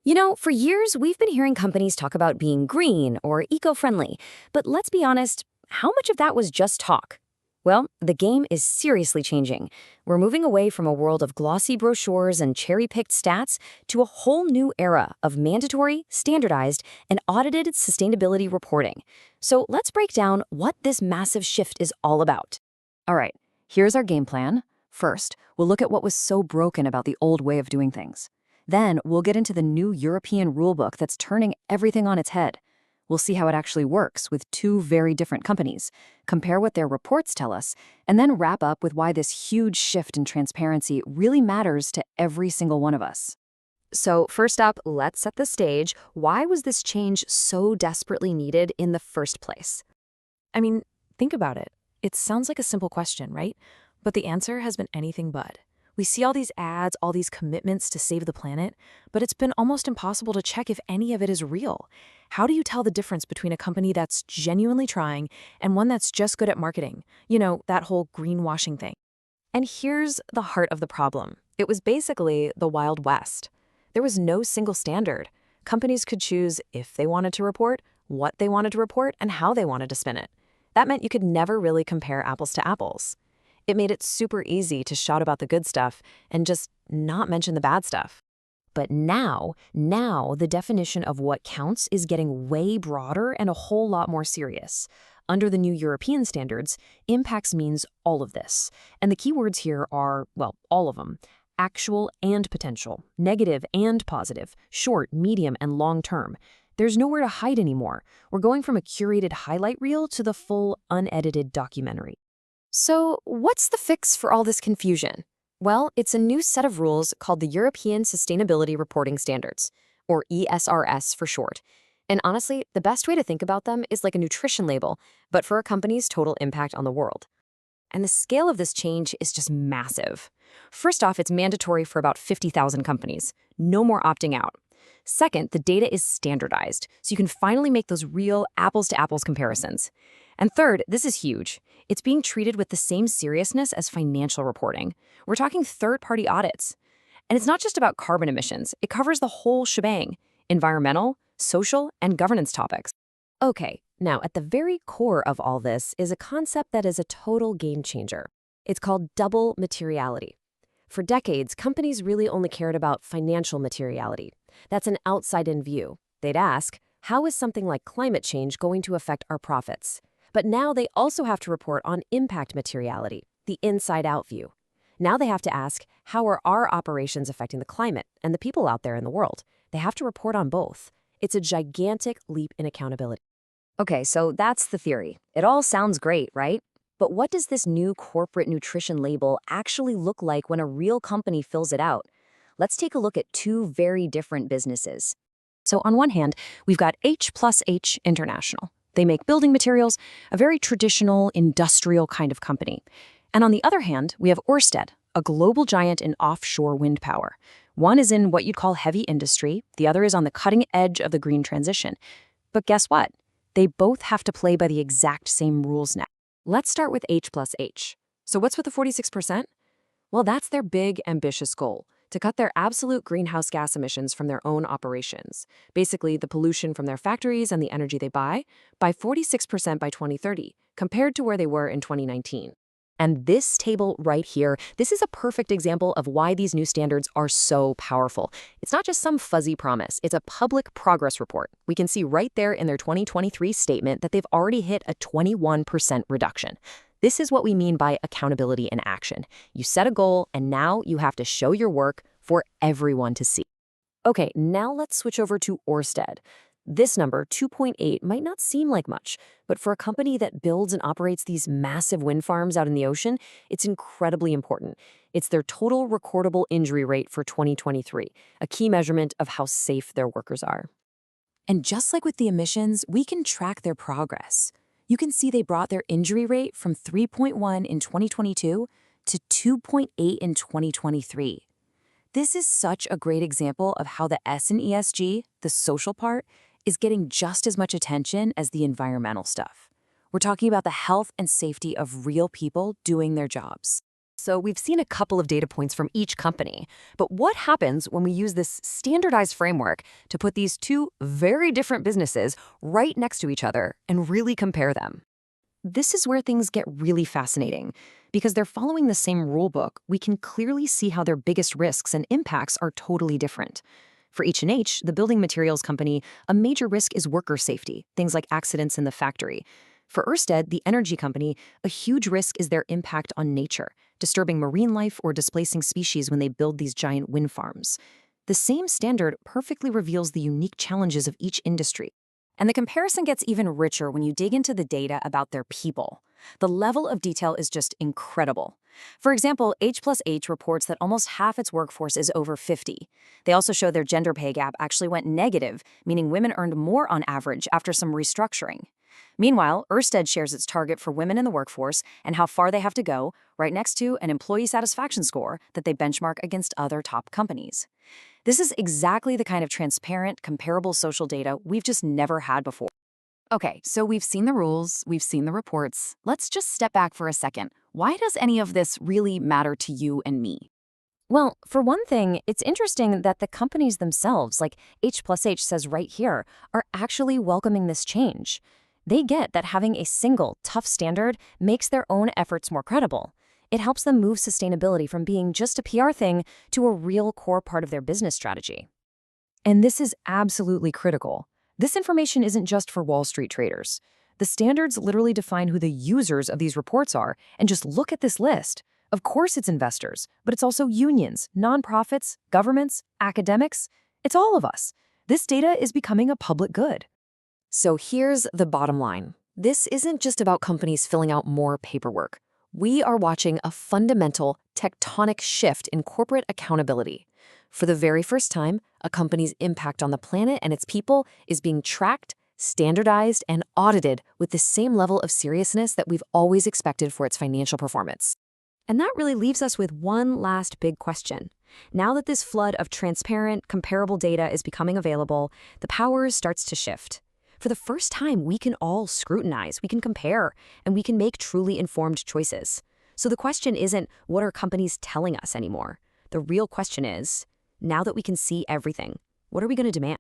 For years, we've been hearing companies talk about being green or eco-friendly, but let's be honest, how much of that was just talk? Well, the game is seriously changing. We're moving away from a world of glossy brochures and cherry-picked stats to a whole new era of mandatory, standardized, and audited sustainability reporting. So let's break down what this massive shift is all about. All right, here's our game plan. First, we'll look at what was so broken about the old way of doing things. Then, we'll get into the new European rulebook that's turning everything on its head. We'll see how it actually works with two very different companies, compare what their reports tell us, and then wrap up with why this huge shift in transparency really matters to every single one of us. So, first up, let's set the stage. Why was this change so desperately needed in the first place? I mean, think about it. It sounds like a simple question, right? But the answer has been anything but. We see all these ads, all these commitments to save the planet, but it's been almost impossible to check if any of it is real. How do you tell the difference between a company that's genuinely trying and one that's just good at marketing? That whole greenwashing thing. And here's the heart of the problem. It was basically the Wild West. There was no single standard. Companies could choose if they wanted to report, what they wanted to report, and how they wanted to spin it. That meant you could never really compare apples to apples. It made it super easy to shout about the good stuff and just not mention the bad stuff. But now the definition of what counts is getting way broader and a whole lot more serious. Under the new European standards, impacts means all of this. And the key words here are, well, all of them. Actual and potential, negative and positive, short, medium, and long term. There's nowhere to hide anymore. We're going from a curated highlight reel to the full, unedited documentary. So, what's the fix for all this confusion? Well, it's a new set of rules called the European Sustainability Reporting Standards, or ESRS for short. And honestly, the best way to think about them is like a nutrition label, but for a company's total impact on the world. And the scale of this change is just massive. First off, it's mandatory for about 50,000 companies. No more opting out. Second, the data is standardized, so you can finally make those real apples-to-apples comparisons. And third, this is huge. It's being treated with the same seriousness as financial reporting. We're talking third-party audits. And it's not just about carbon emissions. It covers the whole shebang: environmental, social, and governance topics. Okay, now at the very core of all this is a concept that is a total game changer. It's called double materiality. For decades, companies really only cared about financial materiality. That's an outside-in view. They'd ask, how is something like climate change going to affect our profits? But now they also have to report on impact materiality, the inside-out view. Now they have to ask, how are our operations affecting the climate and the people out there in the world? They have to report on both. It's a gigantic leap in accountability. Okay, so that's the theory. It all sounds great, right? But what does this new corporate nutrition label actually look like when a real company fills it out? Let's take a look at two very different businesses. So on one hand, we've got H plus H International. They make building materials, a very traditional industrial kind of company. And on the other hand, we have Ørsted, a global giant in offshore wind power. One is in what you'd call heavy industry, the other is on the cutting edge of the green transition. But guess what? They both have to play by the exact same rules now. Let's start with H plus H. So what's with the 46%? Well, that's their big, ambitious goal: to cut their absolute greenhouse gas emissions from their own operations, basically the pollution from their factories and the energy they buy, by 46% by 2030, compared to where they were in 2019. And this table right here, this is a perfect example of why these new standards are so powerful. It's not just some fuzzy promise, it's a public progress report. We can see right there in their 2023 statement that they've already hit a 21% reduction. This is what we mean by accountability in action. You set a goal, and now you have to show your work for everyone to see. Okay, now let's switch over to Ørsted. This number, 2.8, might not seem like much, but for a company that builds and operates these massive wind farms out in the ocean, it's incredibly important. It's their total recordable injury rate for 2023, a key measurement of how safe their workers are. And just like with the emissions, we can track their progress. You can see they brought their injury rate from 3.1 in 2022 to 2.8 in 2023. This is such a great example of how the S in ESG, the social part, is getting just as much attention as the environmental stuff. We're talking about the health and safety of real people doing their jobs. So we've seen a couple of data points from each company, but what happens when we use this standardized framework to put these two very different businesses right next to each other and really compare them? This is where things get really fascinating. Because they're following the same rule book, we can clearly see how their biggest risks and impacts are totally different. For H&H, the building materials company, a major risk is worker safety, things like accidents in the factory. For Ørsted, the energy company, a huge risk is their impact on nature, disturbing marine life or displacing species when they build these giant wind farms. The same standard perfectly reveals the unique challenges of each industry. And the comparison gets even richer when you dig into the data about their people. The level of detail is just incredible. For example, H+H reports that almost half its workforce is over 50. They also show their gender pay gap actually went negative, meaning women earned more on average after some restructuring. Meanwhile, Ørsted shares its target for women in the workforce and how far they have to go, right next to an employee satisfaction score that they benchmark against other top companies. This is exactly the kind of transparent, comparable social data we've just never had before. Okay, so we've seen the rules, we've seen the reports. Let's just step back for a second. Why does any of this really matter to you and me? Well, for one thing, it's interesting that the companies themselves, like H+H says right here, are actually welcoming this change. They get that having a single, tough standard makes their own efforts more credible. It helps them move sustainability from being just a PR thing to a real core part of their business strategy. And this is absolutely critical. This information isn't just for Wall Street traders. The standards literally define who the users of these reports are, and just look at this list. Of course it's investors, but it's also unions, nonprofits, governments, academics. It's all of us. This data is becoming a public good. So here's the bottom line. This isn't just about companies filling out more paperwork. We are watching a fundamental, tectonic shift in corporate accountability. For the very first time, a company's impact on the planet and its people is being tracked, standardized, and audited with the same level of seriousness that we've always expected for its financial performance. And that really leaves us with one last big question. Now that this flood of transparent, comparable data is becoming available, the power starts to shift. For the first time, we can all scrutinize, we can compare, and we can make truly informed choices. So the question isn't, what are companies telling us anymore? The real question is, now that we can see everything, what are we going to demand?